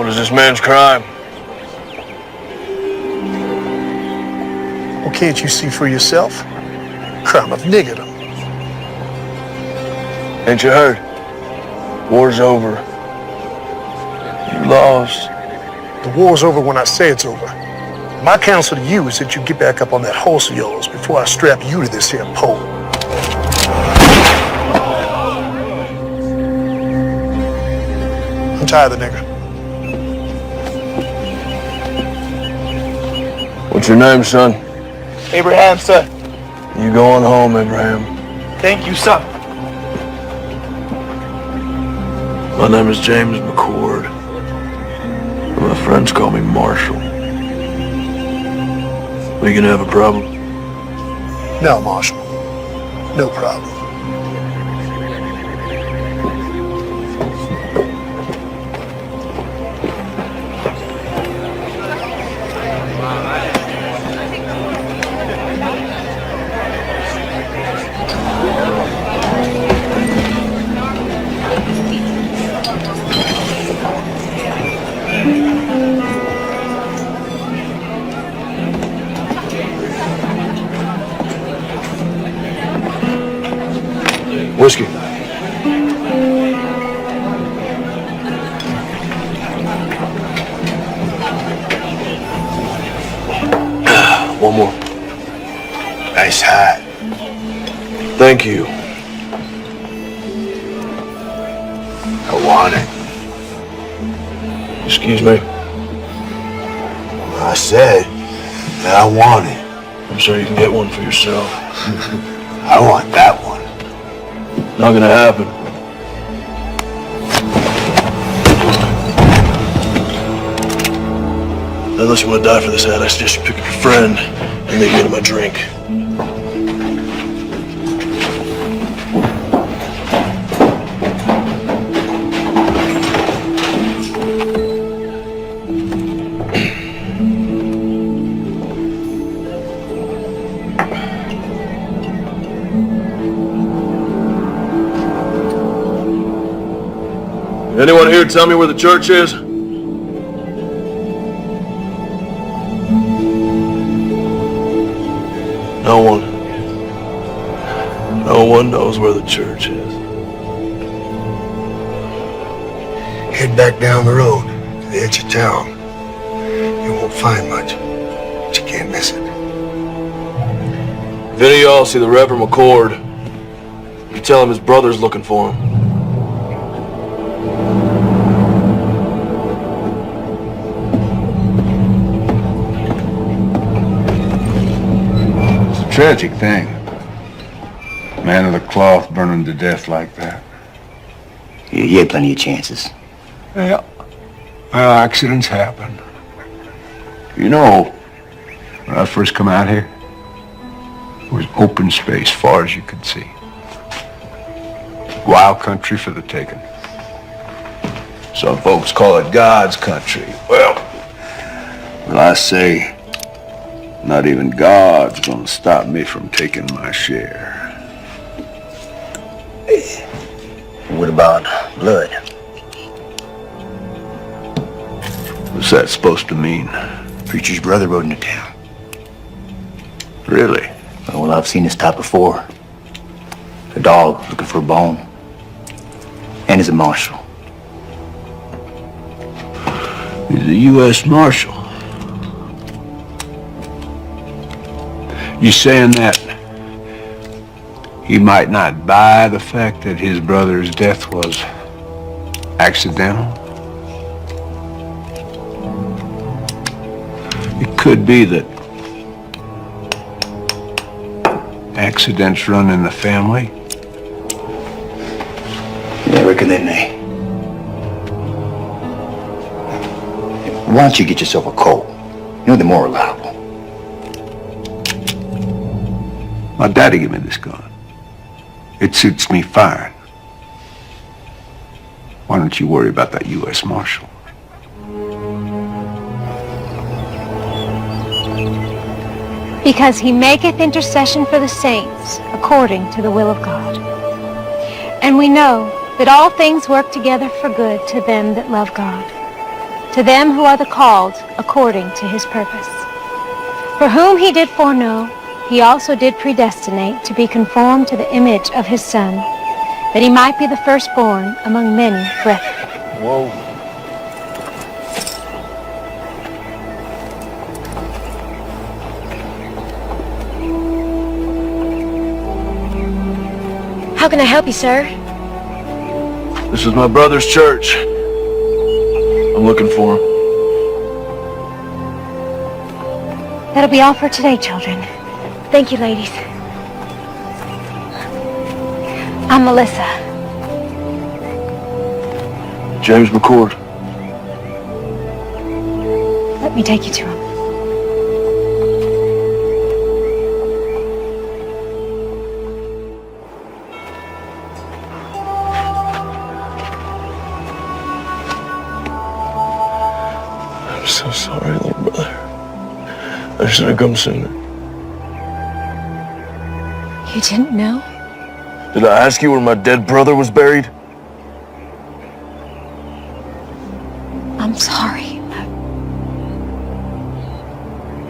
What is this man's crime? Well, can't you see for yourself? Crime of niggerdom. Ain't you heard? War's over. You lost. The war's over when I say it's over. My counsel to you is that you get back up on that horse of yours before I strap you to this here pole. Untie the nigger. What's your name, son? Abraham, sir. You going home, Abraham. Thank you, sir. My name is James McCord. My friends call me Marshall. We gonna have a problem? No, Marshal. No problem. Whiskey. One more. Nice hat. Thank you. I want it. Excuse me. I said that I want it. I'm sure you can get one for yourself. I want that one. Not gonna happen. Unless you want to die for this hat, I suggest you pick up your friend and maybe get him a drink. Anyone here tell me where the church is? No one. No one knows where the church is. Head back down the road to the edge of town. You won't find much, but you can't miss it. If any of y'all see the Reverend McCord, you tell him his brother's looking for him. Tragic thing. Man of the cloth burning to death like that. You had plenty of chances. Yeah. Well, accidents happen. You know, when I first come out here, it was open space far as you could see. Wild country for the taking. Some folks call it God's country. Well, I say, not even God's gonna stop me from taking my share. What about blood? What's that supposed to mean? Preacher's brother rode into town. Really? Well, I've seen this type before. A dog looking for a bone. And he's a marshal. He's a U.S. Marshal. You saying that he might not buy the fact that his brother's death was accidental? It could be that accidents run in the family. Yeah, I reckon they may. Why don't you get yourself a Colt? You know, they're more reliable. My daddy gave me this gun. It suits me fine. Why don't you worry about that U.S. Marshal? Because he maketh intercession for the saints according to the will of God. And we know that all things work together for good to them that love God, to them who are the called according to his purpose. For whom he did foreknow, he also did predestinate to be conformed to the image of his Son, that he might be the firstborn among many brethren. Whoa. How can I help you, sir? This is my brother's church. I'm looking for him. That'll be all for today, children. Thank you, ladies. I'm Melissa. James McCord. Let me take you to him. I'm so sorry, little brother. I should have come sooner. You didn't know? Did I ask you where my dead brother was buried? I'm sorry.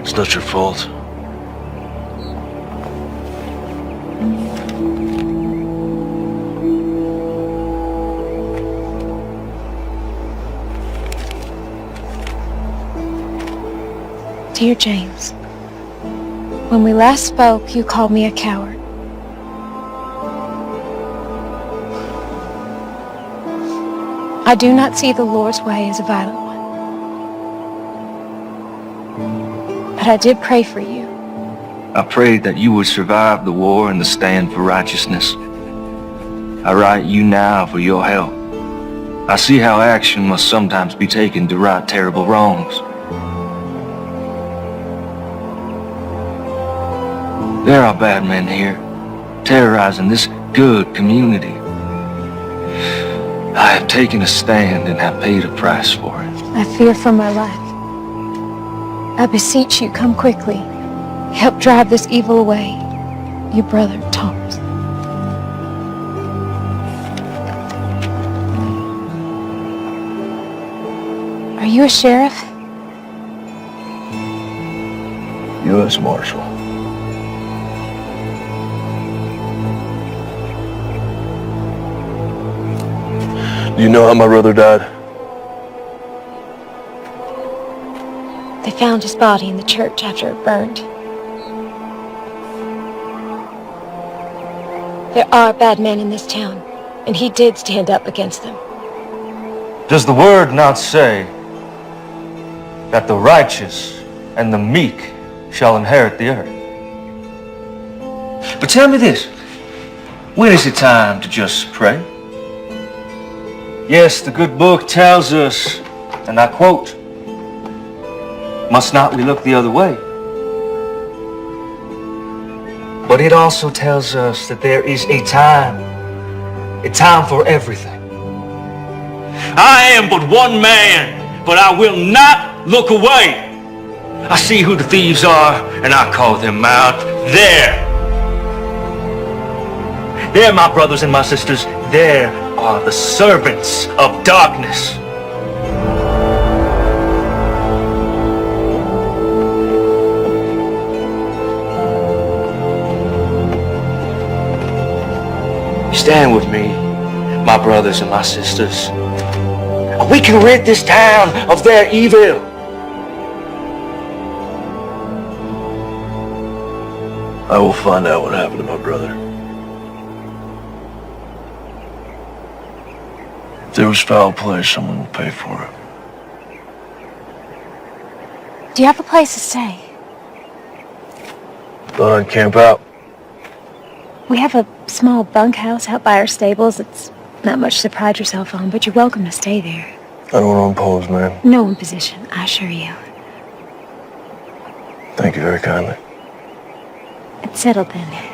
It's not your fault. Dear James, when we last spoke, you called me a coward. I do not see the Lord's way as a violent one. But I did pray for you. I prayed that you would survive the war and the stand for righteousness. I write you now for your help. I see how action must sometimes be taken to right terrible wrongs. There are bad men here, terrorizing this good community. I have taken a stand and have paid a price for it. I fear for my life. I beseech you, come quickly. Help drive this evil away. Your brother, Thomas. Are you a sheriff? U.S. Marshal. Do you know how my brother died? They found his body in the church after it burned. There are bad men in this town, and he did stand up against them. Does the word not say that the righteous and the meek shall inherit the earth? But tell me this, when is it time to just pray? Yes, the good book tells us, and I quote, must not we look the other way? But it also tells us that there is a time for everything. I am but one man, but I will not look away. I see who the thieves are, and I call them out. There, my brothers and my sisters, there are the servants of darkness. Stand with me, my brothers and my sisters. We can rid this town of their evil. I will find out what happened to my brother. If there was foul play, someone will pay for it. Do you have a place to stay? Thought I'd camp out. We have a small bunkhouse out by our stables. It's not much to pride yourself on, but you're welcome to stay there. I don't want to impose, man. No imposition, I assure you. Thank you very kindly. It's settled then.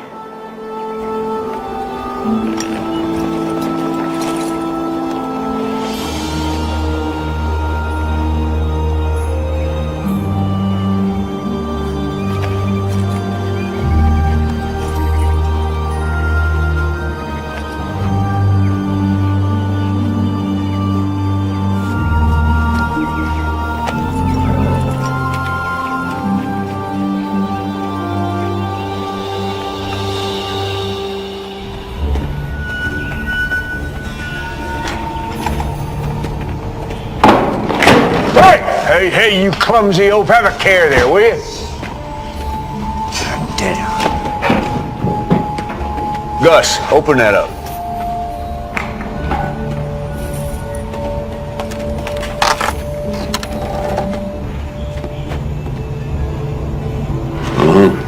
Hey, you clumsy oaf, have a care there, will you? Damn. Gus, open that up.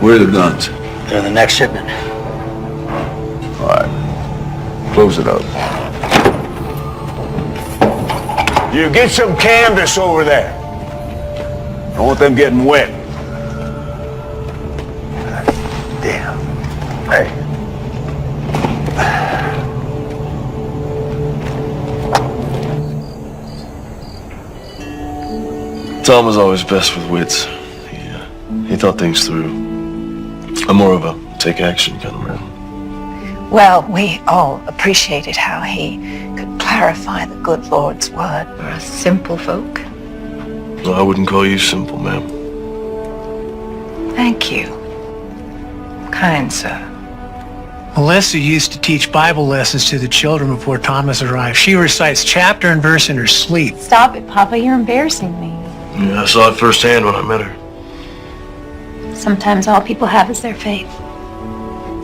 Where are the guns? They're in the next shipment. All right. Close it up. You get some canvas over there. Don't want them getting wet. Damn. Hey. Tom was always best with wits. He thought things through. I'm more of a take action kind of man. Well, we all appreciated how he could clarify the good Lord's word for us simple folk. Well, I wouldn't call you simple, ma'am. Thank you. Kind sir. Melissa used to teach Bible lessons to the children before Thomas arrived. She recites chapter and verse in her sleep. Stop it, Papa. You're embarrassing me. Yeah, I saw it firsthand when I met her. Sometimes all people have is their faith.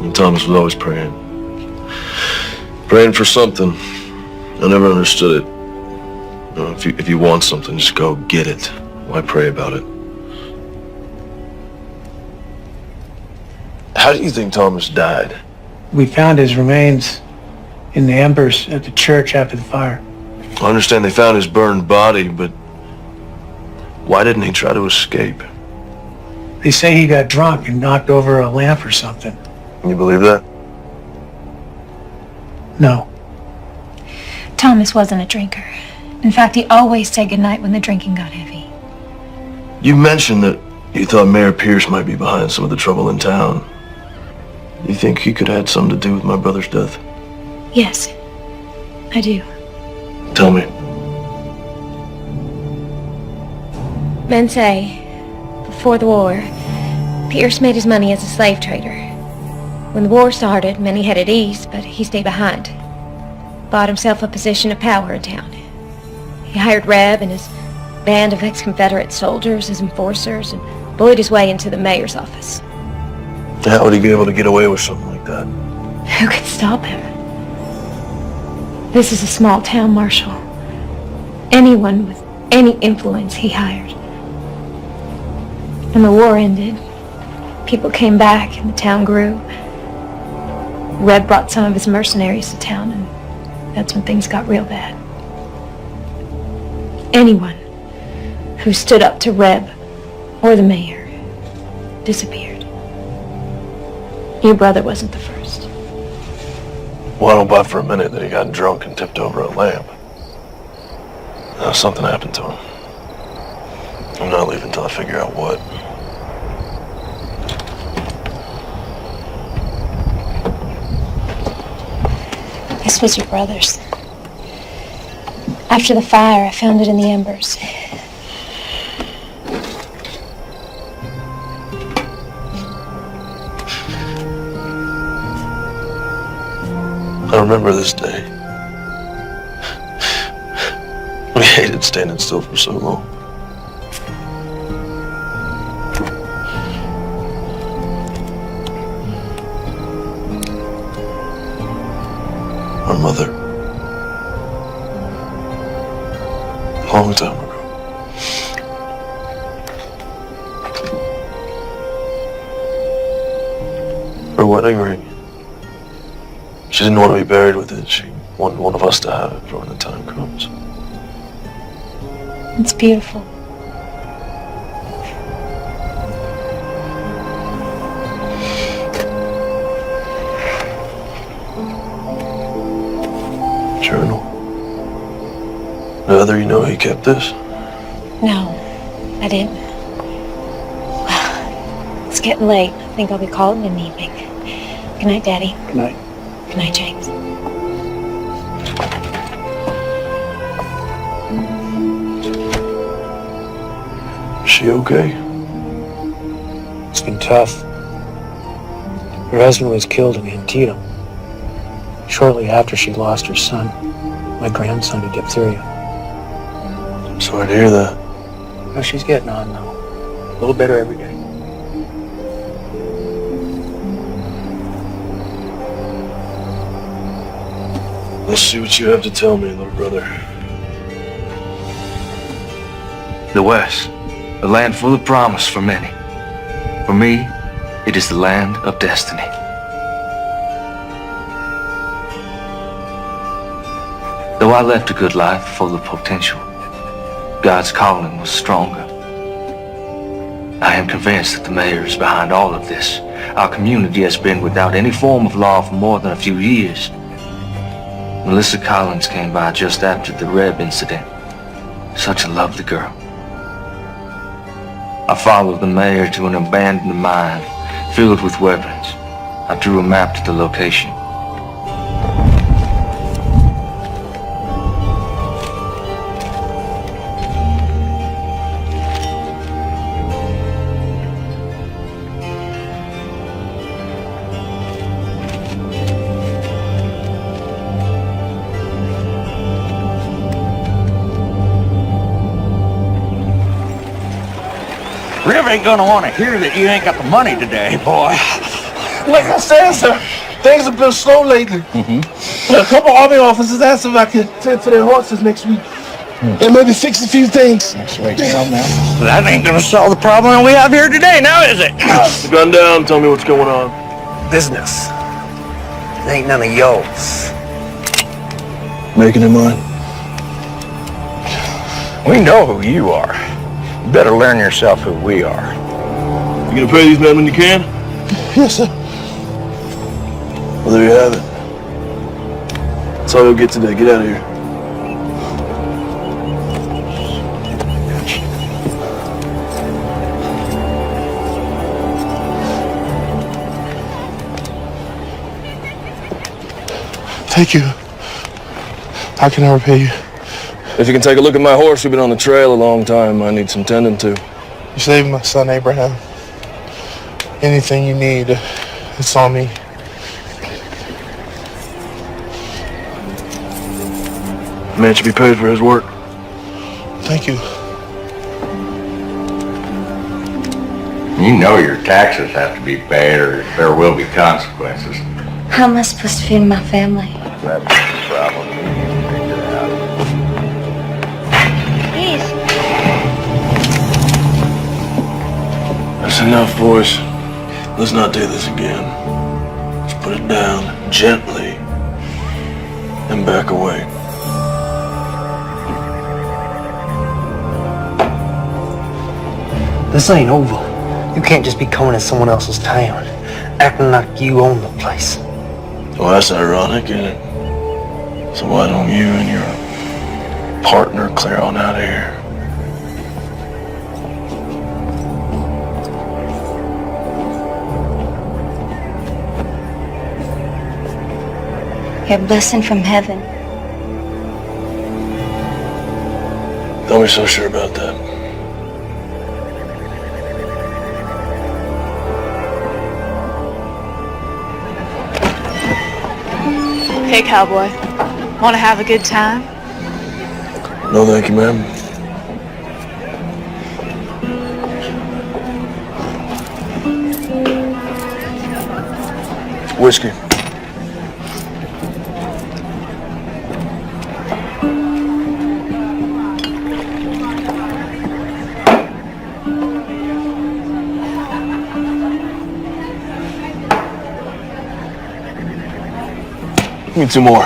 And Thomas was always praying. Praying for something. I never understood it. You know, if you want something, just go get it. Why pray about it? How do you think Thomas died? We found his remains in the embers at the church after the fire. I understand they found his burned body, but why didn't he try to escape? They say he got drunk and knocked over a lamp or something. You believe that? No. Thomas wasn't a drinker. In fact, he always said goodnight when the drinking got heavy. You mentioned that you thought Mayor Pierce might be behind some of the trouble in town. You think he could have had something to do with my brother's death? Yes, I do. Tell me. Men say, before the war, Pierce made his money as a slave trader. When the war started, many headed east, but he stayed behind. Bought himself a position of power in town. He hired Reb and his band of ex-Confederate soldiers as enforcers and bullied his way into the mayor's office. How would he be able to get away with something like that? Who could stop him? This is a small town, Marshal. Anyone with any influence he hired. When the war ended, people came back and the town grew. Reb brought some of his mercenaries to town, and that's when things got real bad. Anyone who stood up to Reb or the mayor disappeared. Your brother wasn't the first. Well, I don't buy for a minute that he got drunk and tipped over a lamp. Now, something happened to him. I'm not leaving until I figure out what. This was your brother's. After the fire, I found it in the embers. I remember this day. We hated standing still for so long. Our mother. A long time ago. Her wedding ring. She didn't want to be buried with it. She wanted one of us to have it for when the time comes. It's beautiful. Journal. Now, you know he kept this? No, I didn't. Well, it's getting late. I think I'll be calling in the evening. Good night, Daddy. Good night. Good night, James. Is she okay? It's been tough. Her husband was killed in Antietam. Shortly after she lost her son, my grandson, to diphtheria. I'm sorry to hear that. Well, she's getting on now. A little better every day. Let's see what you have to tell me, little brother. The West, a land full of promise for many. For me, it is the land of destiny. Though I left a good life full of potential, God's calling was stronger. I am convinced that the mayor is behind all of this. Our community has been without any form of law for more than a few years. Melissa Collins came by just after the Reb incident. Such a lovely girl. I followed the mayor to an abandoned mine filled with weapons. I drew a map to the location. Rev ain't gonna want to hear that you ain't got the money today, boy. Like I said, sir, things have been slow lately. A couple army officers asked if I could tend to their horses next week. And maybe fix a few things. That's right, now. That ain't gonna solve the problem we have here today, now is it? The gun down, tell me what's going on. Business. It ain't none of yours. Making it mine. We know who you are. You better learn yourself who we are. You gonna pay these men when you can? Yes, sir. Well, there you have it. That's all you'll get today. Get out of here. Thank you. How can I repay you? If you can take a look at my horse, we've been on the trail a long time. I need some tending to. You saved my son, Abraham. Anything you need, it's on me. Man should be paid for his work. Thank you. You know your taxes have to be paid or there will be consequences. How am I supposed to feed my family? That's the problem you need to figure out. Please. That's enough, boys. Let's not do this again. Let's put it down gently and back away. This ain't over. You can't just be coming in someone else's town, acting like you own the place. Well, that's ironic, isn't it? So why don't you and your partner clear on out of here? Your blessing from heaven. Don't be so sure about that. Hey, cowboy. Want to have a good time? No, thank you, ma'am. Whiskey. Give me two more.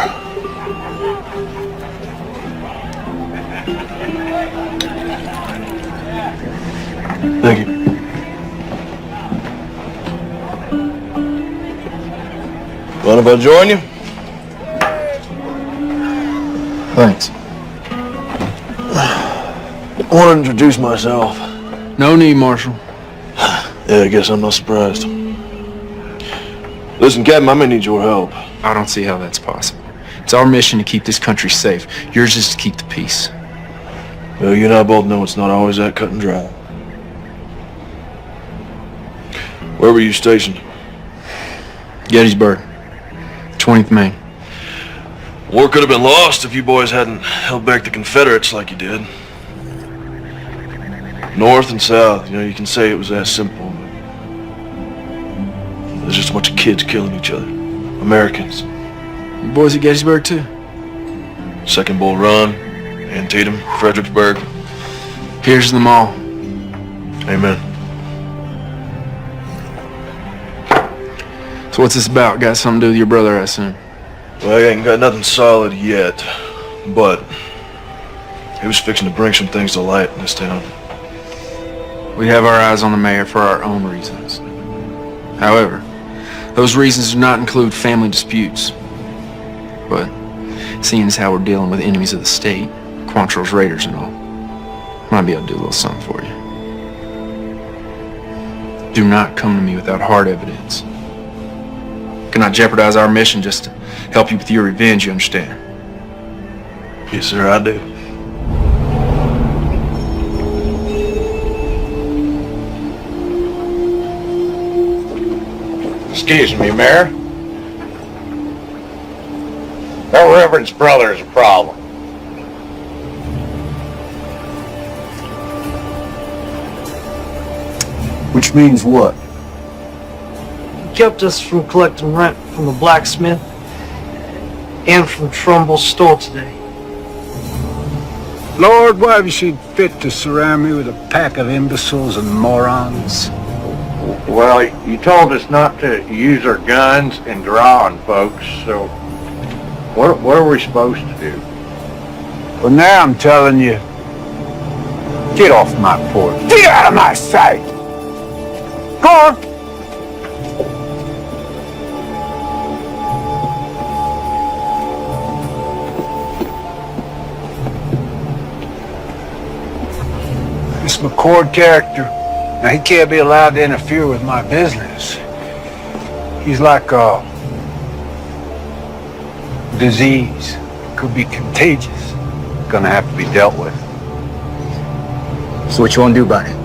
Thank you. Mind if I join you? Thanks. I want to introduce myself. No need, Marshal. Yeah, I guess I'm not surprised. Listen, Captain, I may need your help. I don't see how that's possible. It's our mission to keep this country safe. Yours is to keep the peace. Well, you and I both know it's not always that cut and dry. Where were you stationed? Gettysburg, 20th Maine. War could have been lost if you boys hadn't held back the Confederates like you did. North and south, you know, you can say it was that simple. But there's just a bunch of kids killing each other. Americans. You boys at Gettysburg too? Second Bull Run, Antietam, Fredericksburg. Here's to them all. Amen. So what's this about? Got something to do with your brother, I assume? Well, I ain't got nothing solid yet, but he was fixing to bring some things to light in this town. We have our eyes on the mayor for our own reasons. However, those reasons do not include family disputes. But seeing as how we're dealing with enemies of the state, Quantrill's raiders and all, might be able to do a little something for you. Do not come to me without hard evidence. Cannot jeopardize our mission just to help you with your revenge, you understand? Yes, sir, I do. Excuse me, Mayor. Our Reverend's brother is a problem. Which means what? He kept us from collecting rent from the blacksmith and from Trumbull's store today. Lord, why have you seen fit to surround me with a pack of imbeciles and morons? Well, you told us not to use our guns and draw on folks, so what are we supposed to do? Well, now I'm telling you, get off my porch. Get out of my sight! Go on! This McCord character, now he can't be allowed to interfere with my business. He's like a disease. Could be contagious. Gonna have to be dealt with. So what you want to do about it?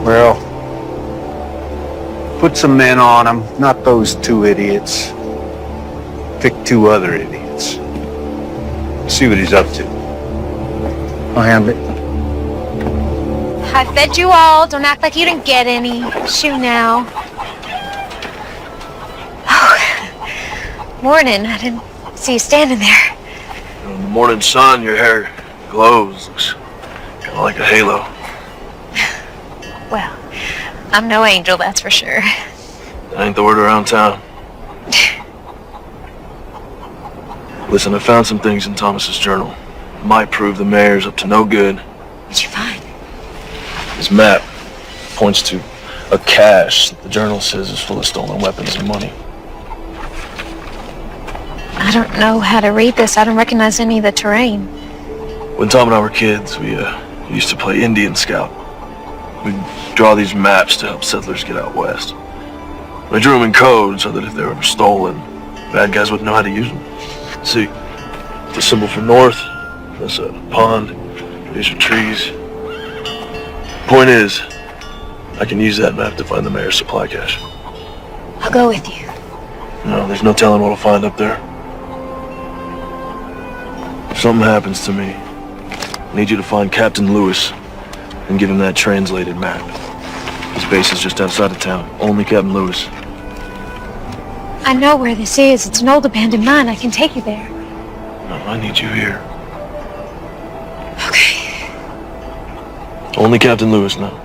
Well, put some men on him, not those two idiots. Pick two other idiots. See what he's up to. I'll handle it. I fed you all. Don't act like you didn't get any. Shoo now. Oh, morning. I didn't see you standing there. In the morning sun, your hair glows. Looks kind of like a halo. Well, I'm no angel, that's for sure. That ain't the word around town. Listen, I found some things in Thomas's journal. Might prove the mayor's up to no good. What'd you find? His map points to a cache that the journal says is full of stolen weapons and money. I don't know how to read this. I don't recognize any of the terrain. When Tom and I were kids, we used to play Indian Scout. We'd draw these maps to help settlers get out west. We drew them in code so that if they were ever stolen, bad guys wouldn't know how to use them. See, the symbol for north, that's a pond, these are trees. Point is, I can use that map to find the mayor's supply cache. I'll go with you. No, there's no telling what I'll find up there. If something happens to me, I need you to find Captain Lewis and give him that translated map. His base is just outside of town. Only Captain Lewis. I know where this is. It's an old abandoned mine. I can take you there. No, I need you here. Okay. Only Captain Lewis now.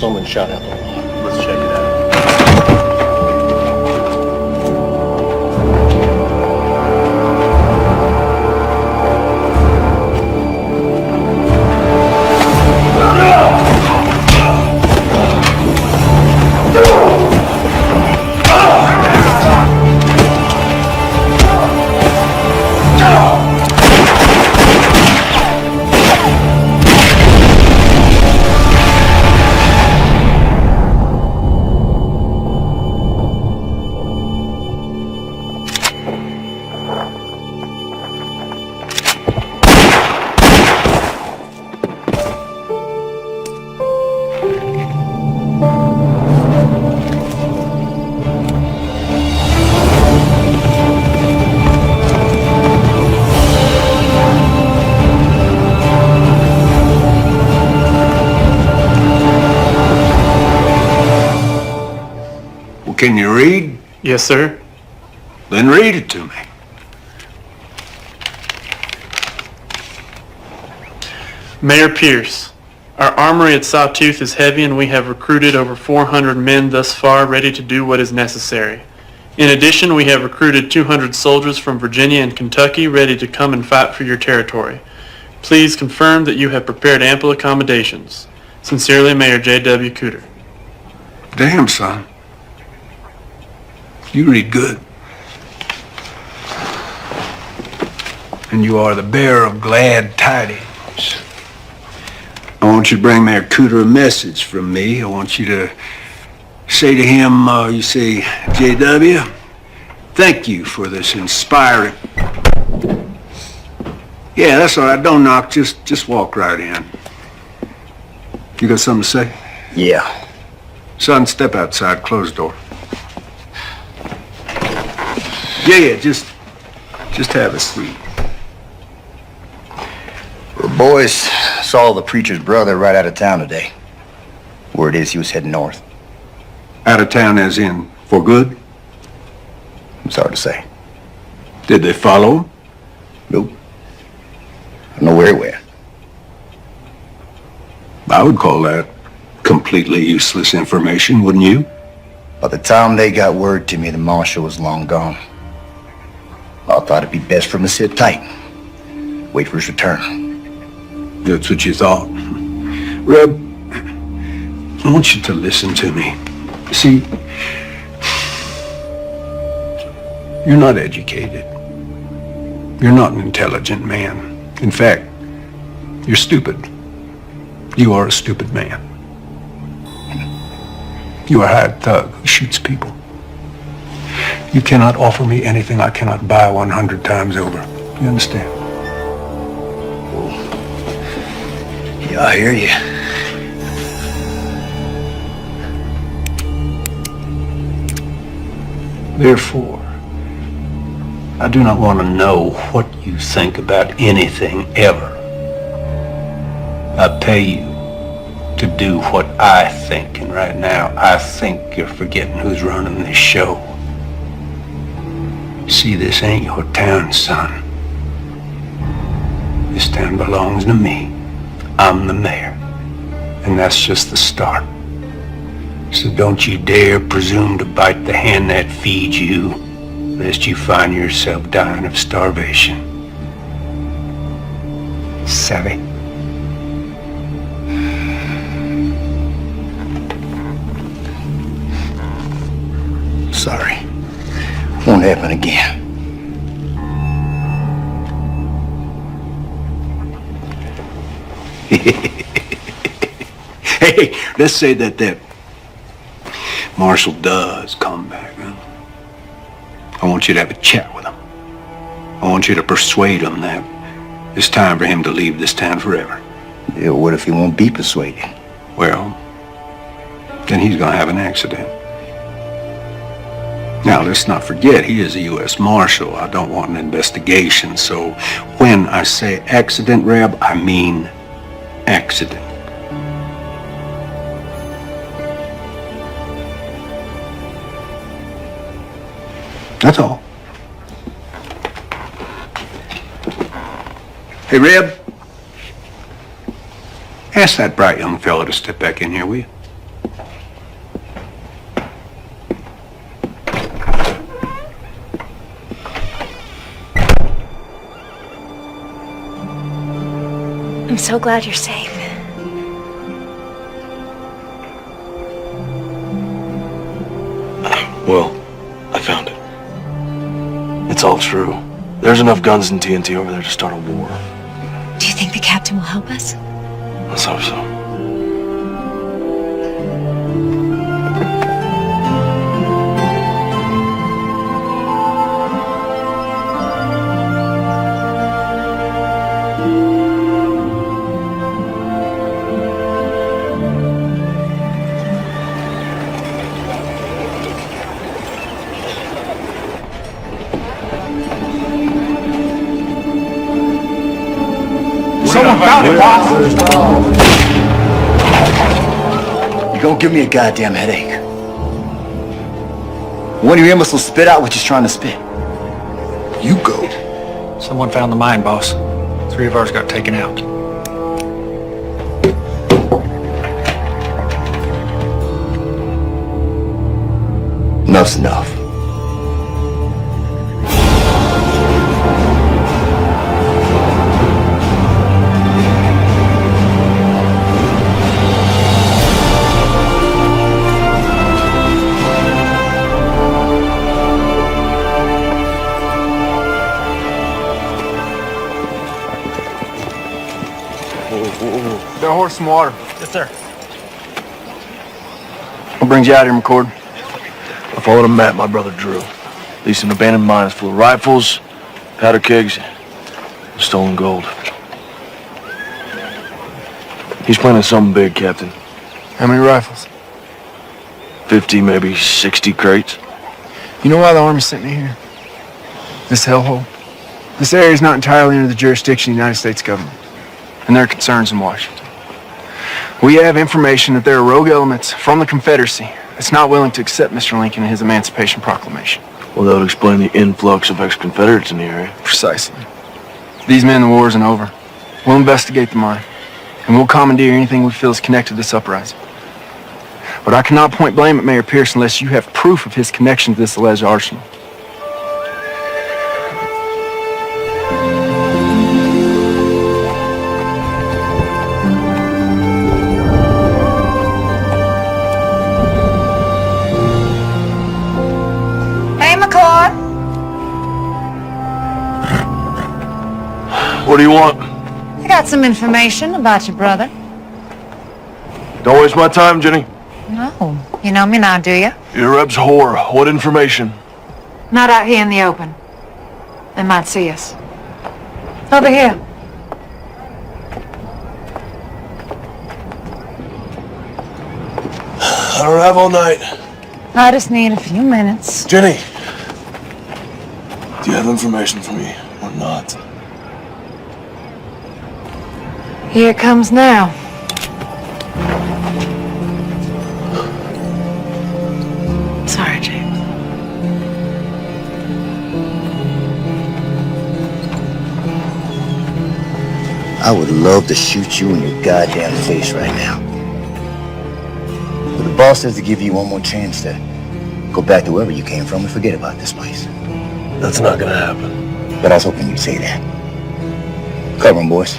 someone shot out the lot. Let's check it out. Can you read? Yes, sir. Then read it to me. Mayor Pierce, our armory at Sawtooth is heavy and we have recruited over 400 men thus far ready to do what is necessary. In addition, we have recruited 200 soldiers from Virginia and Kentucky ready to come and fight for your territory. Please confirm that you have prepared ample accommodations. Sincerely, Mayor J.W. Cooter. Damn, son. You read good. And you are the bearer of glad tidings. I want you to bring Mayor Cooter a message from me. I want you to say to him, you say, J.W., thank you for this inspiring... Yeah, that's all right. Don't knock. Just walk right in. You got something to say? Yeah. Son, step outside. Close the door. Yeah, just have a seat. The boys saw the preacher's brother right out of town today. Word is he was heading north. Out of town as in for good? It's hard to say. Did they follow him? Nope. I don't know where he went. I would call that completely useless information, wouldn't you? By the time they got word to me, the marshal was long gone. I thought it'd be best for him to sit tight. Wait for his return. That's what you thought. Reb, I want you to listen to me. See, you're not educated. You're not an intelligent man. In fact, you're stupid. You are a stupid man. You are a hired thug who shoots people. You cannot offer me anything I cannot buy 100 times over. You understand? Yeah, I hear you. Therefore, I do not want to know what you think about anything ever. I pay you to do what I think, and right now I think you're forgetting who's running this show. See, this ain't your town, son. This town belongs to me. I'm the mayor, and that's just the start. So don't you dare presume to bite the hand that feeds you, lest you find yourself dying of starvation. Savvy? Sorry. Won't happen again. Hey, let's say that Marshal does come back. Huh? I want you to have a chat with him. I want you to persuade him that it's time for him to leave this town forever. Yeah, what if he won't be persuaded? Well, then he's gonna have an accident. Now, let's not forget, he is a U.S. Marshal. I don't want an investigation, so when I say accident, Reb, I mean accident. That's all. Hey, Reb, ask that bright young fellow to step back in here, will you? I'm so glad you're safe. Well, I found it. It's all true. There's enough guns and TNT over there to start a war. Do you think the captain will help us? Let's hope so. Someone found it, boss! You're gonna give me a goddamn headache. One of your imbeciles will spit out what you're trying to spit. You go. Someone found the mine, boss. 3 of ours got taken out. Enough's enough. Got a horse some water. Yes, sir. What brings you out here, McCord? I followed a map my brother drew. Leased an abandoned mine full of rifles, powder kegs, and stolen gold. He's planning something big, Captain. How many rifles? 50, maybe 60 crates. You know why the Army sent me here? This hellhole. This area is not entirely under the jurisdiction of the United States government, and there are concerns in Washington. We have information that there are rogue elements from the Confederacy that's not willing to accept Mr. Lincoln and his Emancipation Proclamation. Well, that would explain the influx of ex-Confederates in the area. Precisely. These men, the war isn't over. We'll investigate the mine, and we'll commandeer anything we feel is connected to this uprising. But I cannot point blame at Mayor Pierce unless you have proof of his connection to this alleged arsenal. What do you want? I got some information about your brother. Don't waste my time, Jenny. No, you know me now, do you? You're Reb's whore. What information? Not out here in the open. They might see us. Over here. I don't have all night. I just need a few minutes. Jenny, do you have information for me or not? Here it comes now. Sorry, James. I would love to shoot you in your goddamn face right now. But the boss says to give you one more chance to go back to wherever you came from and forget about this place. That's not gonna happen. But I was hoping you'd say that. Cover 'em, boys.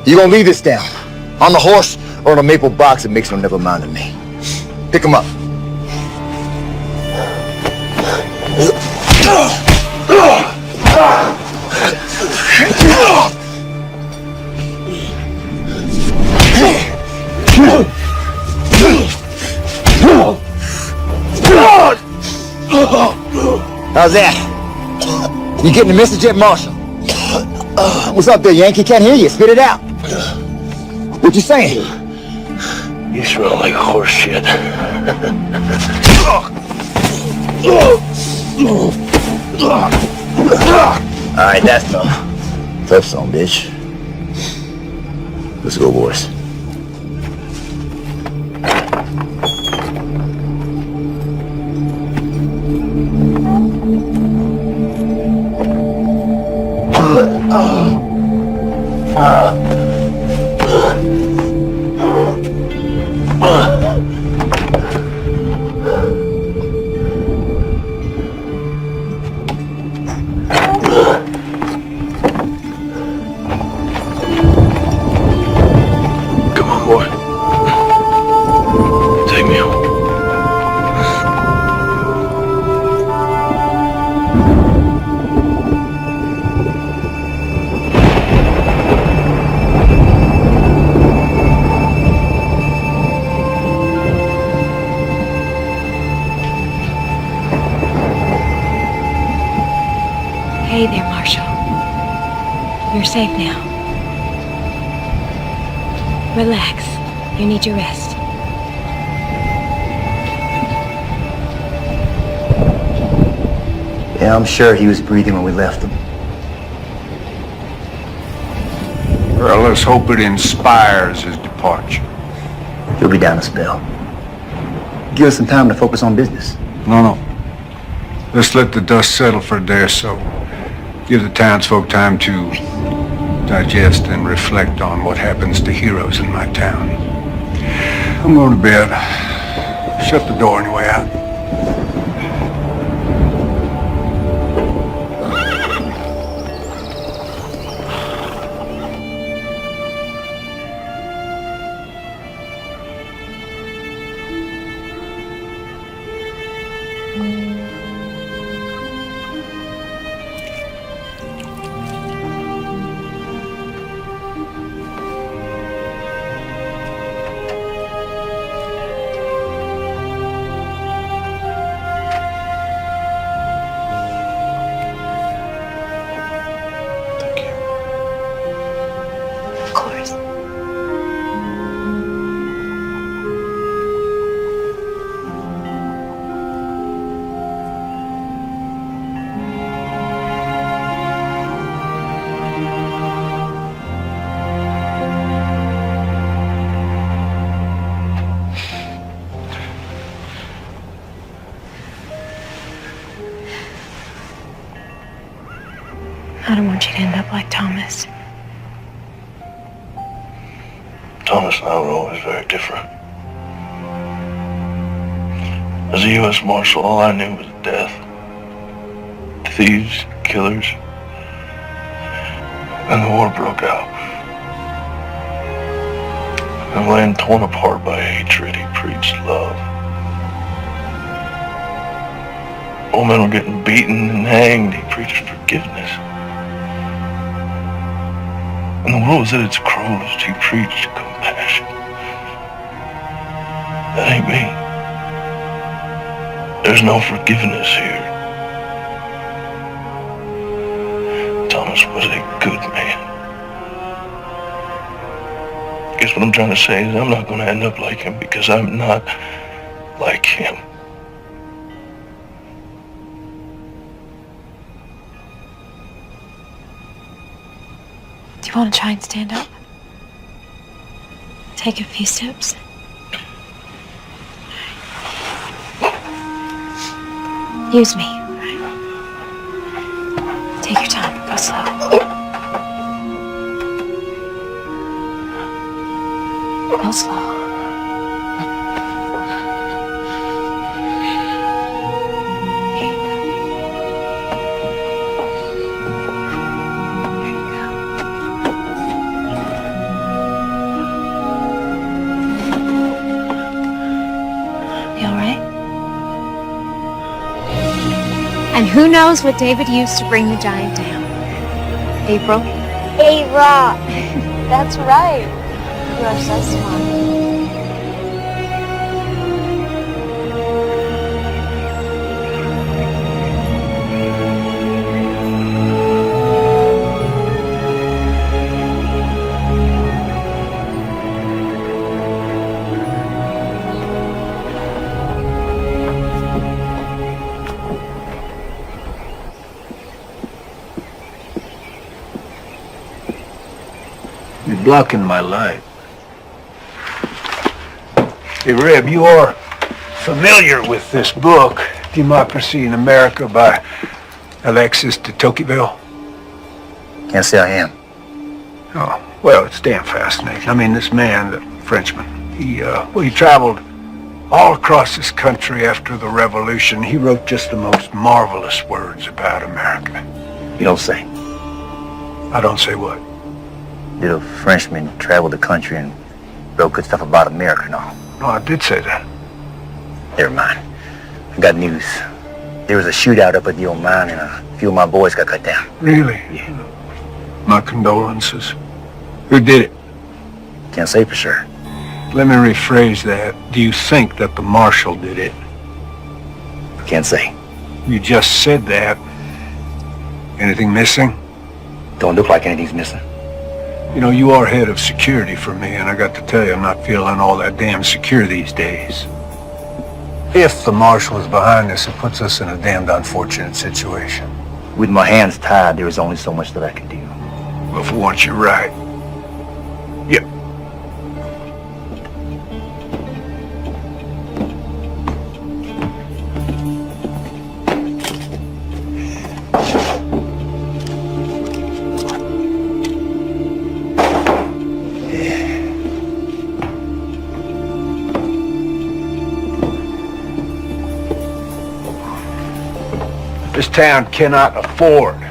You gonna leave this down? On the horse or in a maple box that makes no never mind to me? Pick him up. How's that? You getting the message yet, Marshal? What's up there, Yankee? Can't hear you. Spit it out. What you saying? You smell like horse shit. Alright, that's tough. Tough song, bitch. Let's go, boys. Stay there, Marshal. You're safe now. Relax. You need your rest. Yeah, I'm sure he was breathing when we left him. Well, let's hope it inspires his departure. He'll be down a spell. Give us some time to focus on business. No. Let's let the dust settle for a day or so. Give the townsfolk time to digest and reflect on what happens to heroes in my town. I'm going to bed. Shut the door on your way out. Of course. I don't want you to end up like Thomas. Thomas and I were always very different. As a U.S. Marshal, all I knew was death. Thieves, killers. And the war broke out. And land torn apart by hatred, he preached love. Old men were getting beaten and hanged, he preached forgiveness. And the world was at its cruelest, he preached compassion. That ain't me. There's no forgiveness here. Thomas was a good man. Guess what I'm trying to say is I'm not going to end up like him because I'm not like him. Do you want to try and stand up? Take a few steps. Use me. Take your time. Go slow. Go slow. And who knows what David used to bring the giant down? April? A-Rock. That's right. You are so smart. Blocking my light. Hey, Reb, you are familiar with this book, Democracy in America by Alexis de Tocqueville? Can't say I am. Oh, well, it's damn fascinating. I mean, this man, the Frenchman, he traveled all across this country after the Revolution. He wrote just the most marvelous words about America. You don't say. I don't say what? Did a Frenchman travel the country and wrote good stuff about America and all? No, I did say that. Never mind. I got news. There was a shootout up at the old mine and a few of my boys got cut down. Really? Yeah. My condolences. Who did it? Can't say for sure. Let me rephrase that. Do you think that the marshal did it? Can't say. You just said that. Anything missing? Don't look like anything's missing. You know, you are head of security for me, and I got to tell you, I'm not feeling all that damn secure these days. If the marshal is behind this, it puts us in a damned unfortunate situation. With my hands tied, there is only so much that I can do. Well, for once, you're right. Yep. This town cannot afford to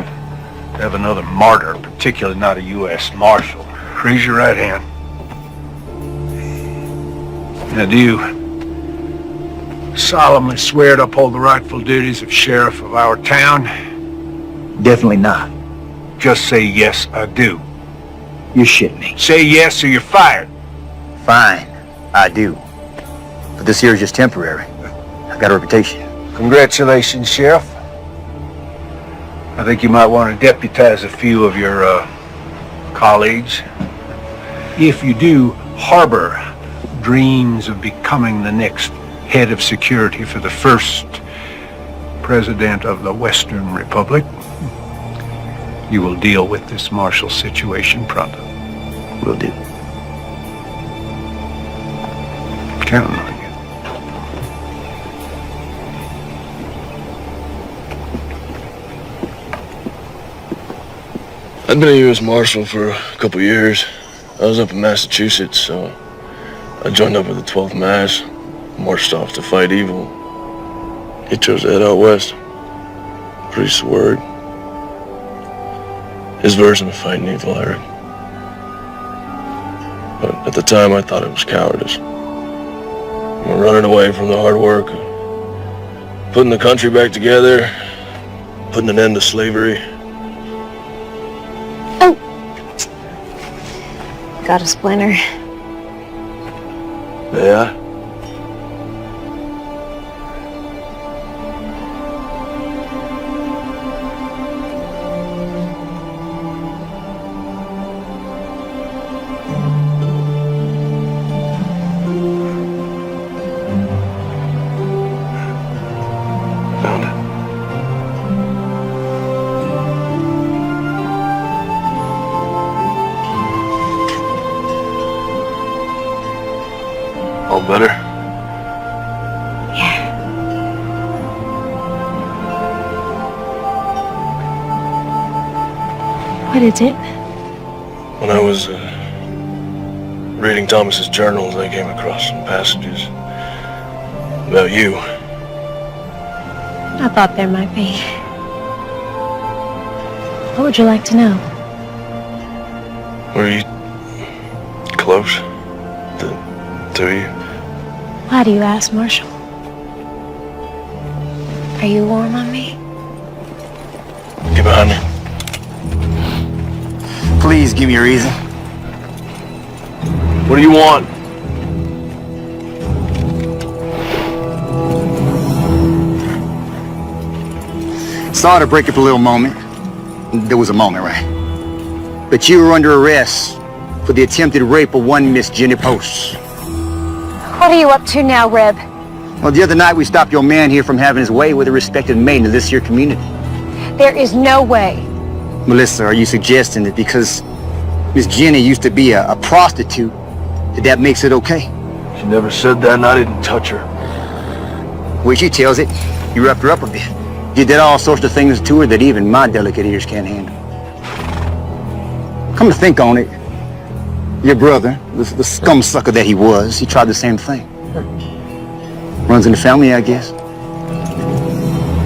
have another martyr, particularly not a U.S. Marshal. Raise your right hand. Now, do you solemnly swear to uphold the rightful duties of sheriff of our town? Definitely not. Just say, yes, I do. You shit me. Say yes or you're fired. Fine, I do. But this here is just temporary. I got a reputation. Congratulations, Sheriff. I think you might want to deputize a few of your colleagues. If you do harbor dreams of becoming the next head of security for the first president of the Western Republic, you will deal with this martial situation pronto. Will do. Counting on you. I'd been a U.S. Marshal for a couple years. I was up in Massachusetts, so I joined up with the 12th Mass, marched off to fight evil. He chose to head out west. Priest's word. His version of fighting evil, I heard. But at the time, I thought it was cowardice. I'm running away from the hard work, putting the country back together, putting an end to slavery. Got a splinter. Yeah? Found it. All better? Yeah. What is it? When I was reading Thomas's journals, I came across some passages about you. I thought there might be. What would you like to know? Were you close? The two of you? Why do you ask, Marshal? Are you warm on me? Get behind me. Please give me a reason. What do you want? Sorry to break up a little moment. There was a moment, right? But you were under arrest for the attempted rape of one Miss Jenny Post. What are you up to now, Reb? Well, the other night we stopped your man here from having his way with a respected maiden of this here community. There is no way. Melissa, are you suggesting that because Miss Jenny used to be a prostitute, that makes it okay? She never said that and I didn't touch her. Well, she tells it. You roughed her up a bit. You did all sorts of things to her that even my delicate ears can't handle. Come to think on it, your brother, the scum sucker that he was, he tried the same thing. Runs in the family, I guess.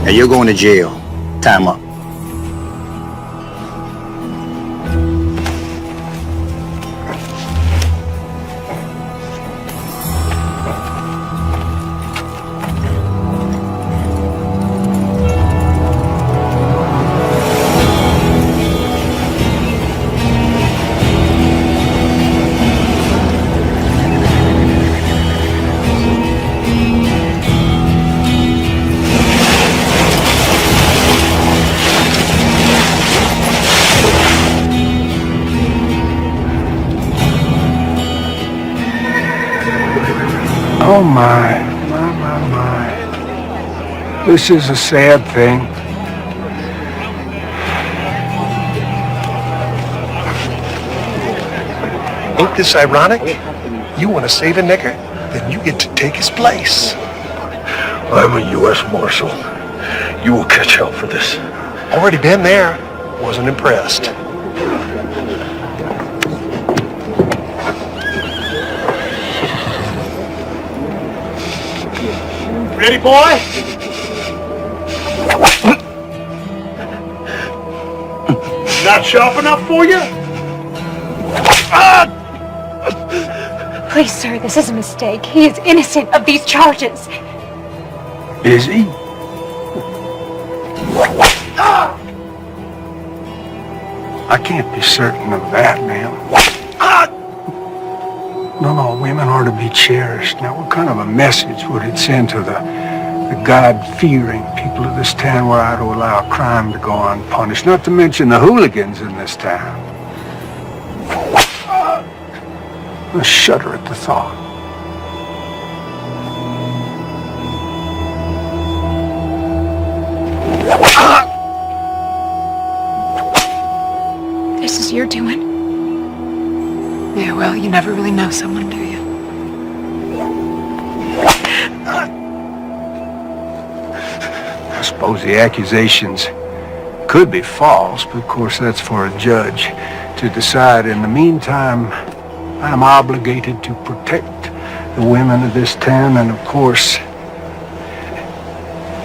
Now you're going to jail. Time up. Oh, my. This is a sad thing. Ain't this ironic? You want to save a nigger? Then you get to take his place. I'm a U.S. Marshal. You will catch hell for this. Already been there. Wasn't impressed. Ready, boy? Not sharp enough for you? Please, sir, this is a mistake. He is innocent of these charges. Is he? I can't be certain of that, ma'am. No, women are to be cherished. Now, what kind of a message would it send to the God-fearing people of this town were I to allow crime to go unpunished? Not to mention the hooligans in this town. I shudder at the thought. This is your doing? Yeah, well, you never really know someone, do you? I suppose the accusations could be false, but of course that's for a judge to decide. In the meantime, I'm obligated to protect the women of this town, and of course,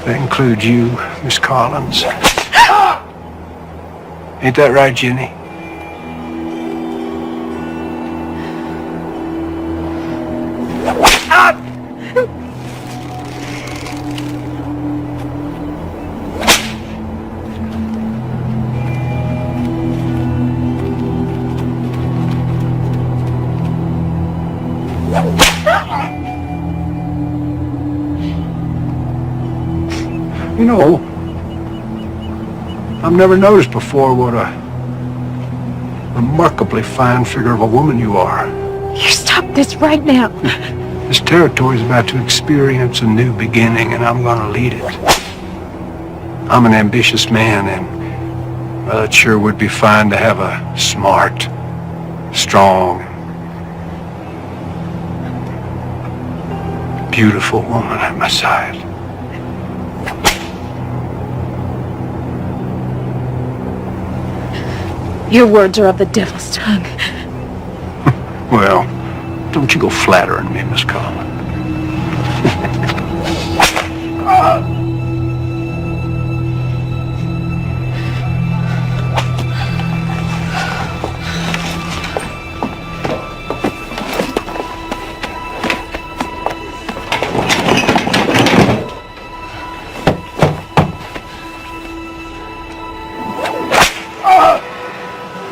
that includes you, Miss Collins. Ain't that right, Jenny? You know, I've never noticed before what a remarkably fine figure of a woman you are. You stop this right now. This territory is about to experience a new beginning, and I'm going to lead it. I'm an ambitious man, and well, it sure would be fine to have a smart, strong, beautiful woman at my side. Your words are of the devil's tongue. Well, don't you go flattering me, Miss Collins.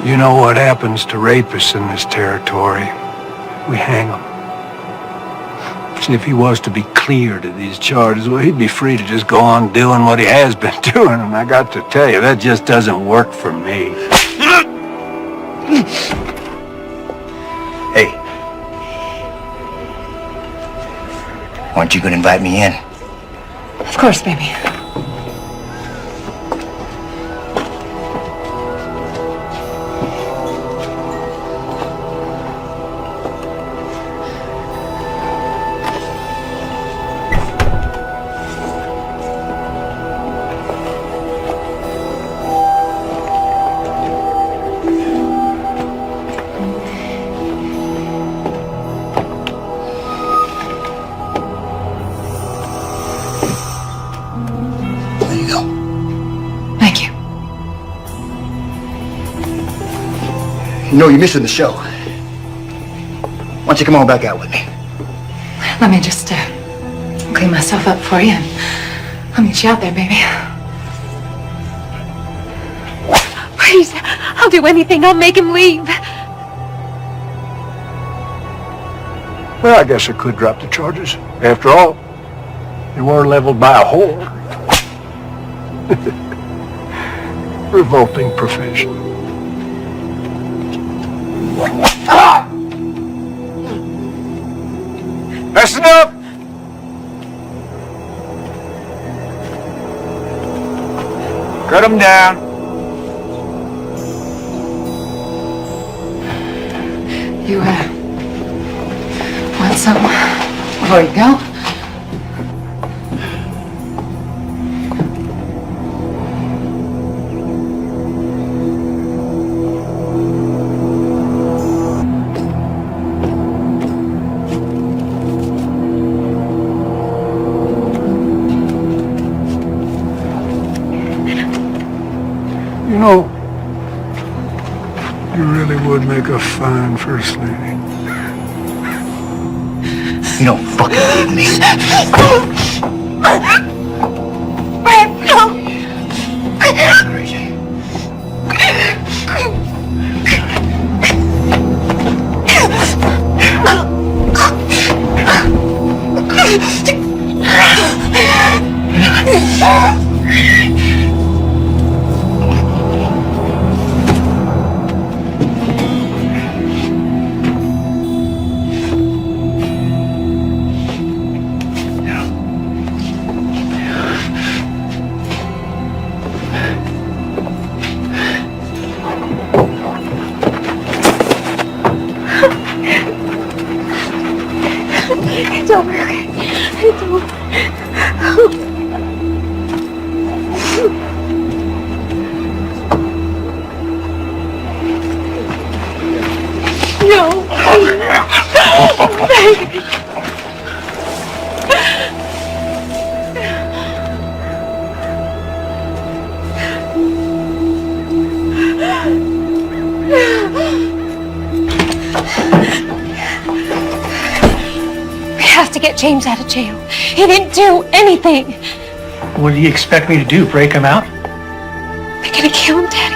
You know what happens to rapists in this territory? We hang them. See, if he was to be cleared of these charges, well, he'd be free to just go on doing what he has been doing, and I got to tell you, that just doesn't work for me. Hey. Aren't you gonna invite me in? Of course, baby. You know you're missing the show. Why don't you come on back out with me? Let me just clean myself up for you, and I'll meet you out there, baby. Please, I'll do anything. I'll make him leave. Well, I guess I could drop the charges. After all, they were leveled by a whore. Revolting profession. That's enough! Shut them down. You, want some before you go? You know, you really would make a fine first lady. You don't fucking need me. Brad, no! It's over. It's over. No. We have to get James out of jail. He didn't do anything. What do you expect me to do? Break him out? They're gonna kill him, Daddy.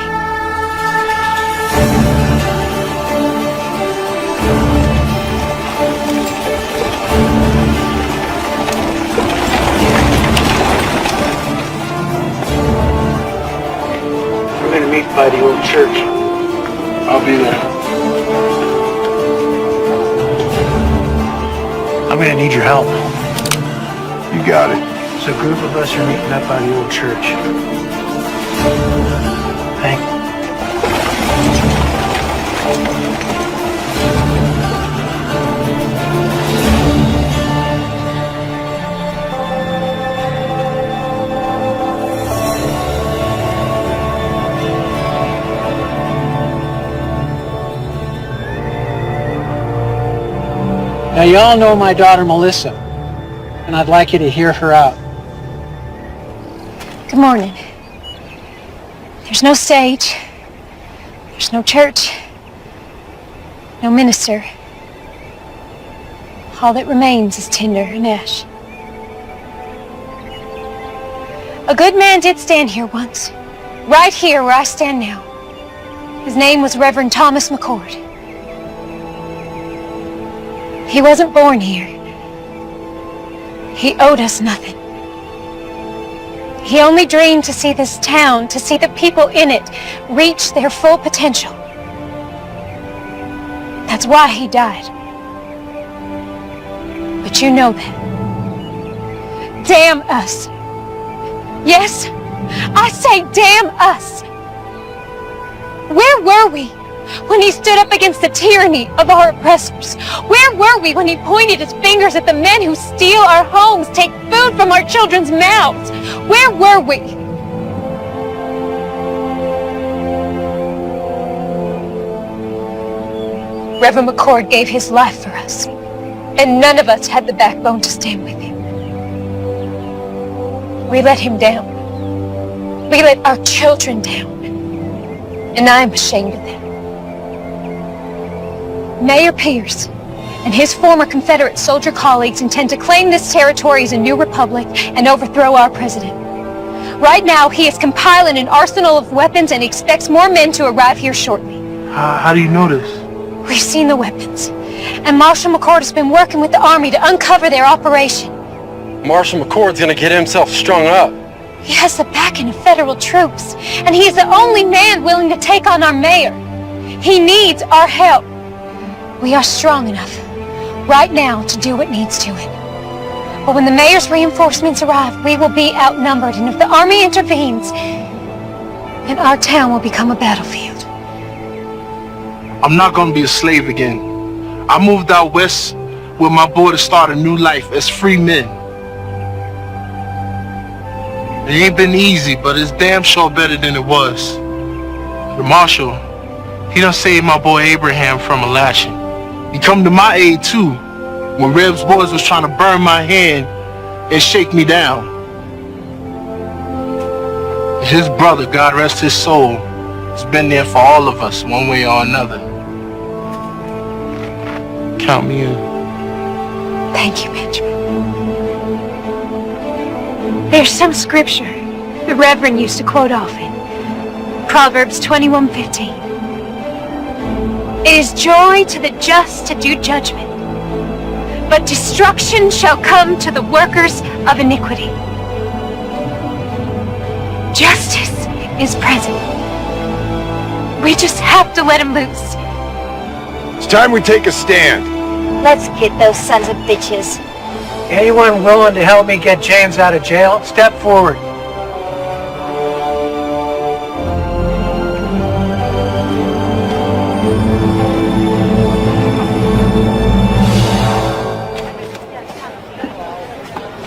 We're gonna meet by the old church. I'll be there. I'm gonna need your help. You got it. So a group of us are meeting up by the old church. Thank you. Now, y'all know my daughter, Melissa, and I'd like you to hear her out. Good morning. There's no stage. There's no church. No minister. All that remains is tinder and ash. A good man did stand here once, right here where I stand now. His name was Reverend Thomas McCord. He wasn't born here. He owed us nothing. He only dreamed to see this town, to see the people in it reach their full potential. That's why he died. But you know that. Damn us. Yes, I say damn us. Where were we when he stood up against the tyranny of our oppressors? Where were we when he pointed his fingers at the men who steal our homes, take food from our children's mouths? Where were we? Reverend McCord gave his life for us, and none of us had the backbone to stand with him. We let him down. We let our children down, and I'm ashamed of that. Mayor Pierce and his former Confederate soldier colleagues intend to claim this territory as a new republic and overthrow our president. Right now, he is compiling an arsenal of weapons and expects more men to arrive here shortly. How do you know this? We've seen the weapons, and Marshal McCord has been working with the Army to uncover their operation. Marshal McCord's gonna get himself strung up. He has the backing of federal troops, and he is the only man willing to take on our mayor. He needs our help. We are strong enough right now to do what needs to it. But when the mayor's reinforcements arrive, we will be outnumbered, and if the army intervenes, and our town will become a battlefield. I'm not gonna be a slave again. I moved out west with my boy to start a new life as free men. It ain't been easy, but it's damn sure better than it was. The marshal, he done saved my boy Abraham from a lashing. He come to my aid too, when Reb's boys was trying to burn my hand and shake me down. His brother, God rest his soul, has been there for all of us, one way or another. Count me in. Thank you, Benjamin. There's some scripture the Reverend used to quote often. Proverbs 21:15. It is joy to the just to do judgment, but destruction shall come to the workers of iniquity. Justice is present. We just have to let him loose. It's time we take a stand. Let's get those sons of bitches. Anyone willing to help me get James out of jail? Step forward.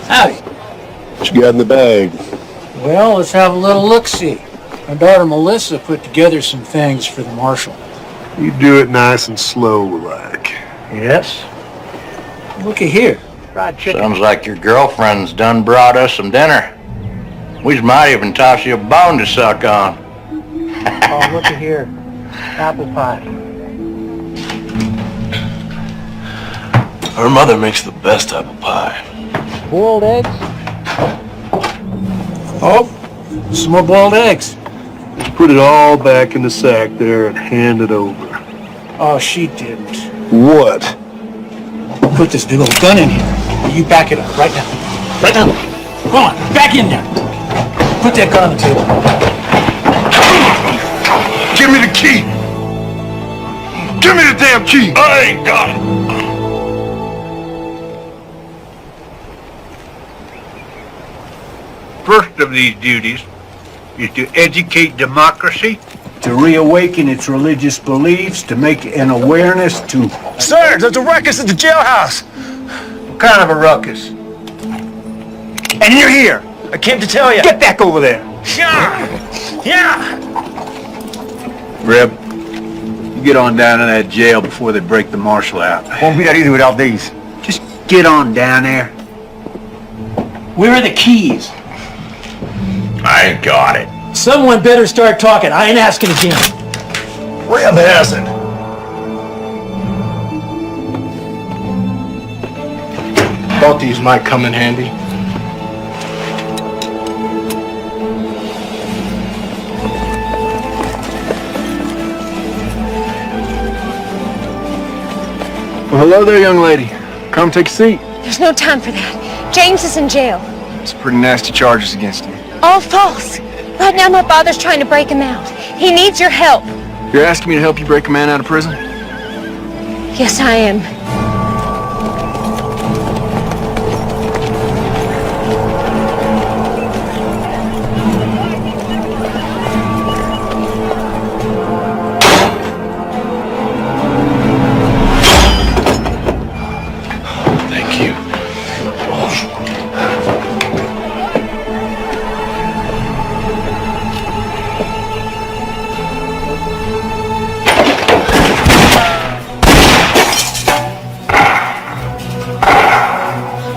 Howdy. What you got in the bag? Well, let's have a little look-see. My daughter Melissa put together some things for the marshal. You do it nice and slow, like. Yes? Looky here. Fried chicken. Sounds like your girlfriend's done brought us some dinner. We might even toss you a bone to suck on. Oh, looky here. Apple pie. Her mother makes the best apple pie. Boiled eggs? Oh, some more boiled eggs. Just put it all back in the sack there and hand it over. Oh, she didn't. What? Put this big old gun in here. You back it up right now. Right now. Come on, back in there. Put that gun on the table. Give me the key. Give me the damn key. I ain't got it. First of these duties is to educate democracy, to reawaken its religious beliefs, to make an awareness to... Sir, there's a ruckus at the jailhouse. What kind of a ruckus? And you're here. I came to tell you. Get back over there. Yeah! Yeah! Reb, you get on down to that jail before they break the marshal out. Won't be that easy without these. Just get on down there. Where are the keys? I ain't got it. Someone better start talking. I ain't asking again. Reb has it. Thought these might come in handy. Well, hello there, young lady. Come take a seat. There's no time for that. James is in jail. It's pretty nasty charges against him. All false. Right now my father's trying to break him out. He needs your help. You're asking me to help you break a man out of prison? Yes, I am. Thank you.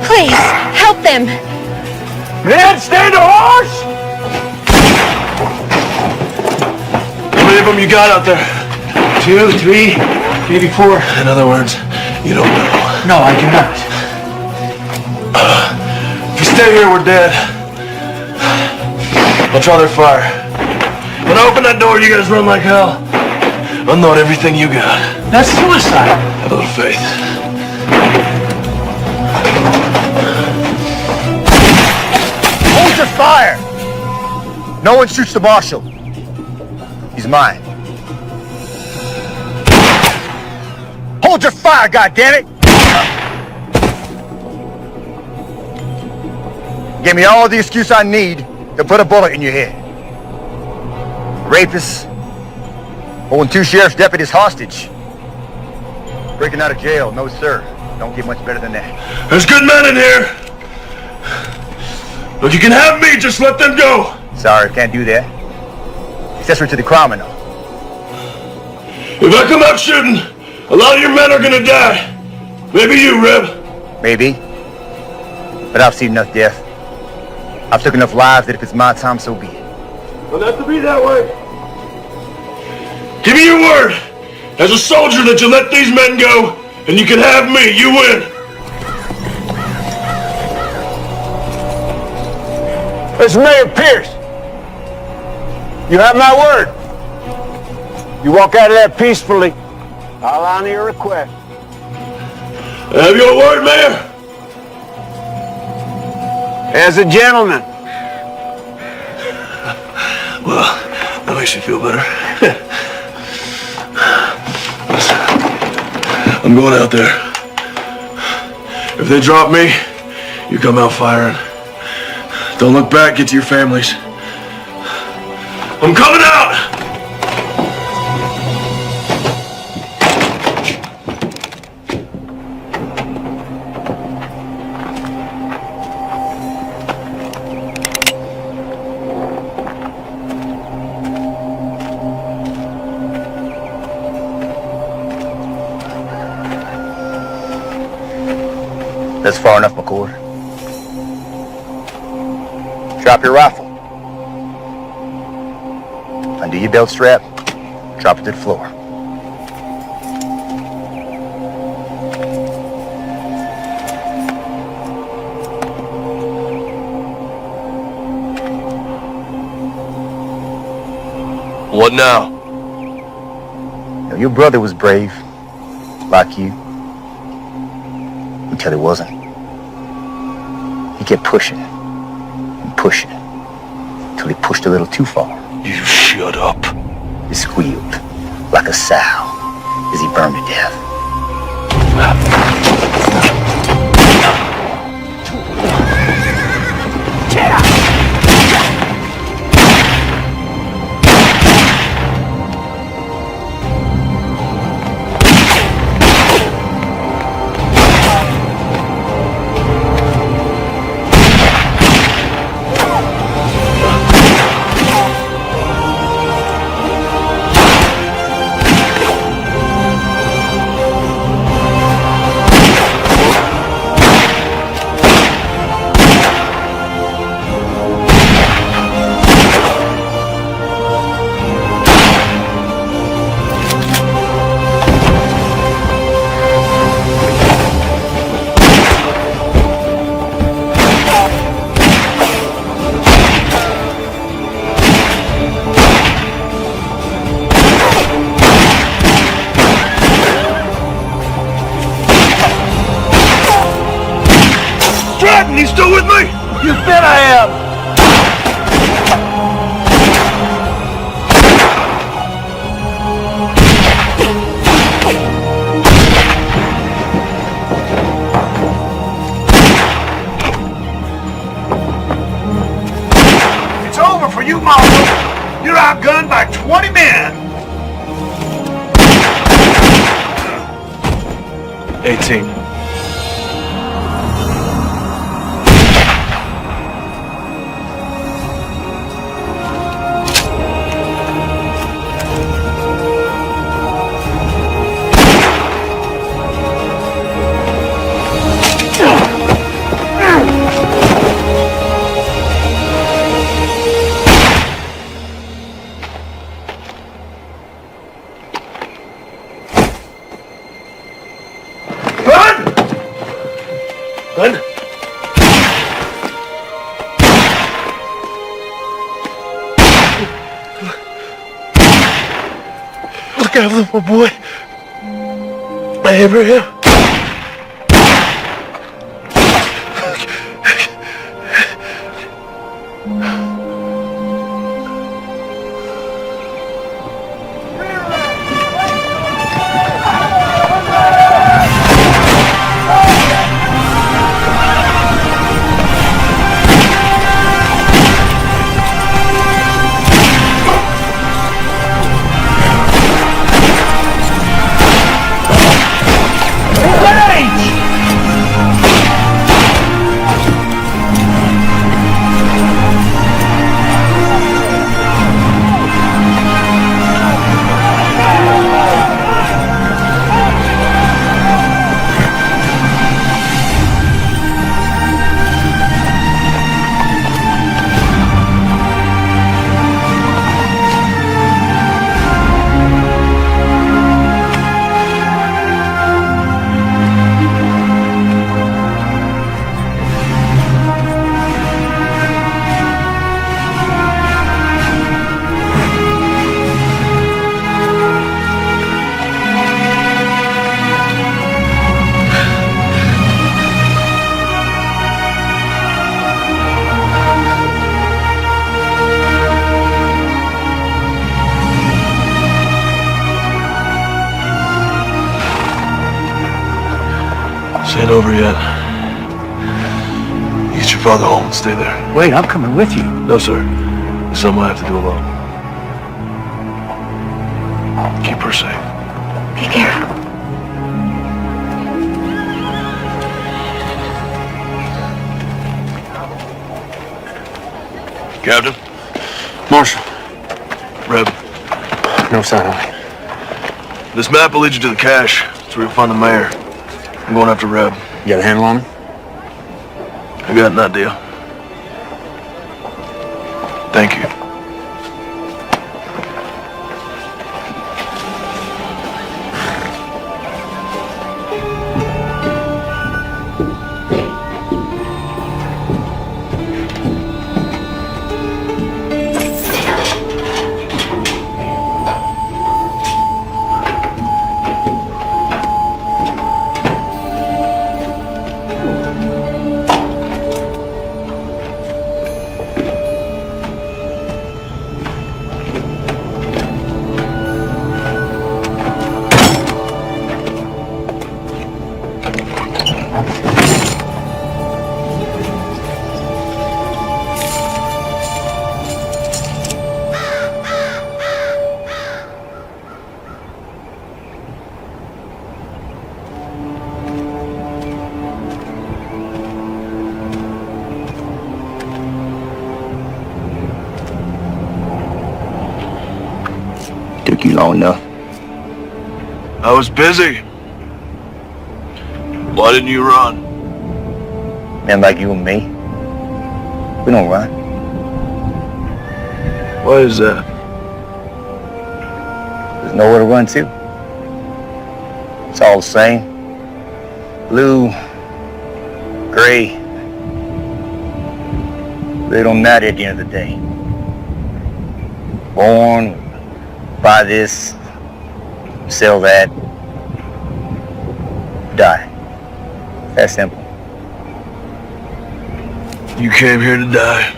Please, help them. Man, stand a horse! How many of them you got out there? 2, 3, maybe 4. In other words, you don't know. No, I do not. If we stay here, we're dead. I'll draw their fire. When I open that door, you guys run like hell. Unload everything you got. That's suicide. Have a little faith. Hold your fire! No one shoots the marshal. He's mine. Hold your fire, goddammit! Give me all the excuse I need to put a bullet in your head. Rapists. Holding 2 sheriff's deputies hostage. Breaking out of jail, no sir. Don't get much better than that. There's good men in here. Look, you can have me, just let them go. Sorry, can't do that. Accessory to the crime and all. If I come out shooting, a lot of your men are gonna die. Maybe you, Reb. Maybe. But I've seen enough death. I've took enough lives that if it's my time, so be it. Well, not to be that way. Give me your word, as a soldier, that you let these men go, and you can have me. You win. It's Mayor Pierce. You have my word. You walk out of that peacefully, I'll honor your request. I have your word, Mayor. As a gentleman. Well, that makes me feel better. I'm going out there. If they drop me, you come out firing. Don't look back, get to your families. I'm coming out! That's far enough, McCord. Drop your rifle. Undo your belt strap. Drop it to the floor. What now? Now, your brother was brave, like you, until he wasn't. He kept pushing and pushing till he pushed a little too far. You shut up. He squealed like a sow as he burned to death. You still with me? You bet I am. It's over for you, Marshal. You're outgunned by 20 men. 18. Look out for my boy. Abraham. Ain't over yet. You get your father home and stay there. Wait, I'm coming with you. No, sir. It's something I have to do alone. Keep her safe. Be careful. Captain? Marshal. Reb. No sign of him. This map will lead you to the cache. That's where you'll find the mayor. I'm going after Reb. You got a handle on him? I got an idea. Thank you. Took you long enough. I was busy. Why didn't you run? Men like you and me, we don't run. Why is that? There's nowhere to run to. It's all the same. Blue, gray. They don't matter at the end of the day. Born, buy this, sell that, die. That simple. You came here to die.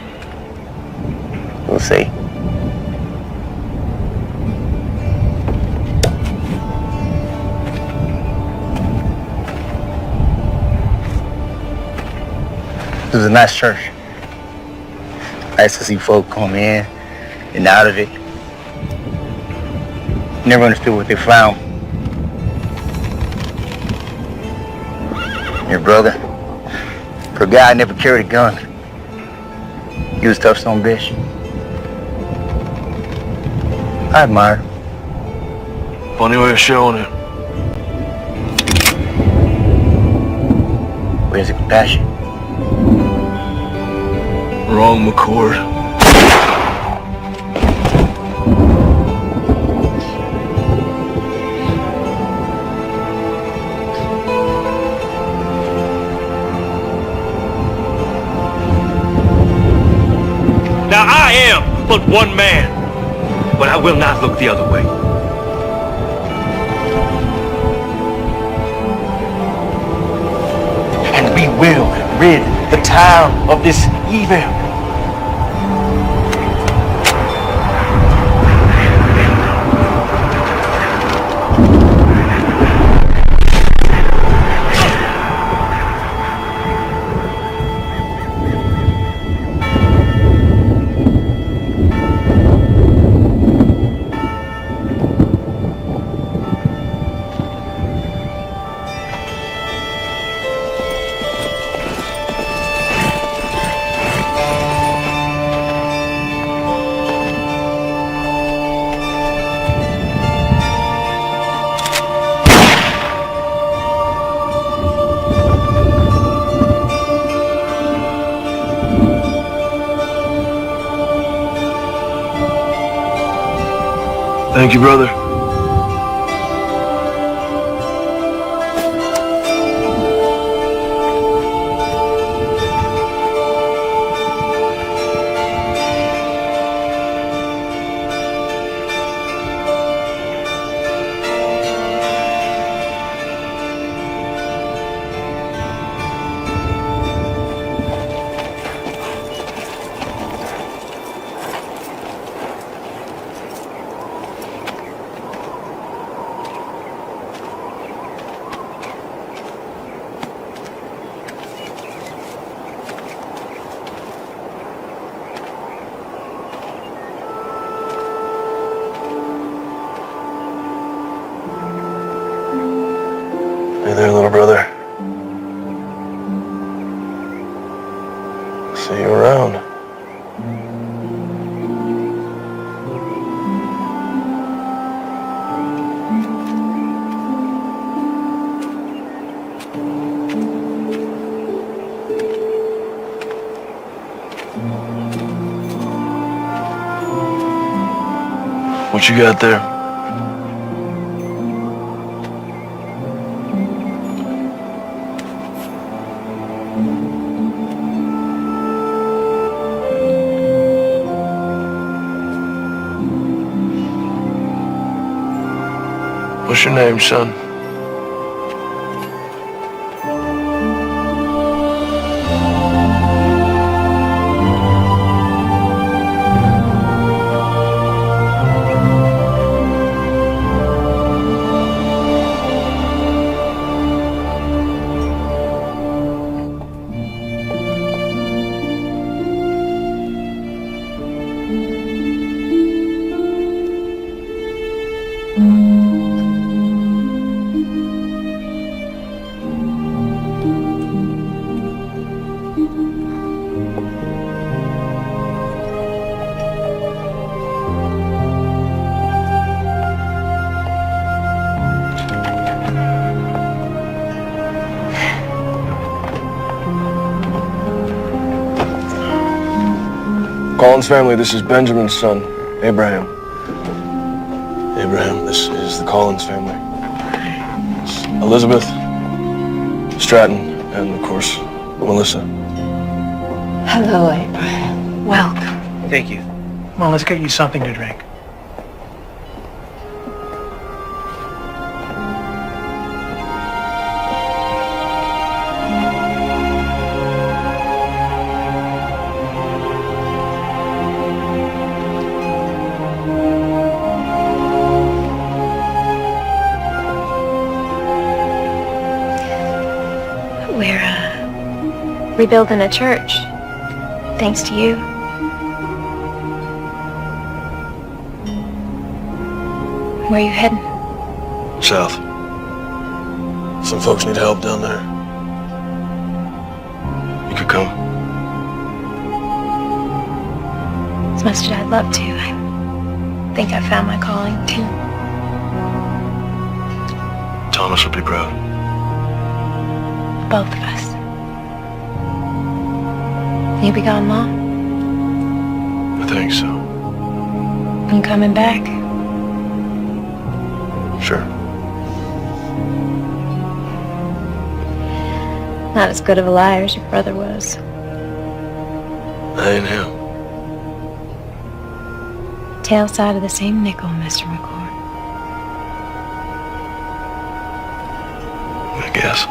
We'll see. It was a nice church. Nice to see folk come in and out of it. Never understood what they found. Your brother, for a guy, never carried a gun. He was a tough son of a bitch. I admire him. Funny way of showing it. Where's the compassion? Wrong, McCord. Now I am but one man, but I will not look the other way. And we will rid the town of this evil. Thank you, brother. What you got there? What's your name, son? Collins family, this is Benjamin's son, Abraham. Abraham, this is the Collins family. It's Elizabeth, Stratton, and of course, Melissa. Hello, Abraham. Welcome. Thank you. Come on, let's get you something to drink. We're rebuilding a church, thanks to you. Where are you heading? South. Some folks need help down there. You could come. As much as I'd love to, I think I found my calling, too. Thomas would be proud. Both of us. You be gone long? I think so. You coming back? Sure. Not as good of a liar as your brother was. I ain't him. Tail side of the same nickel, Mr. McCord. I guess.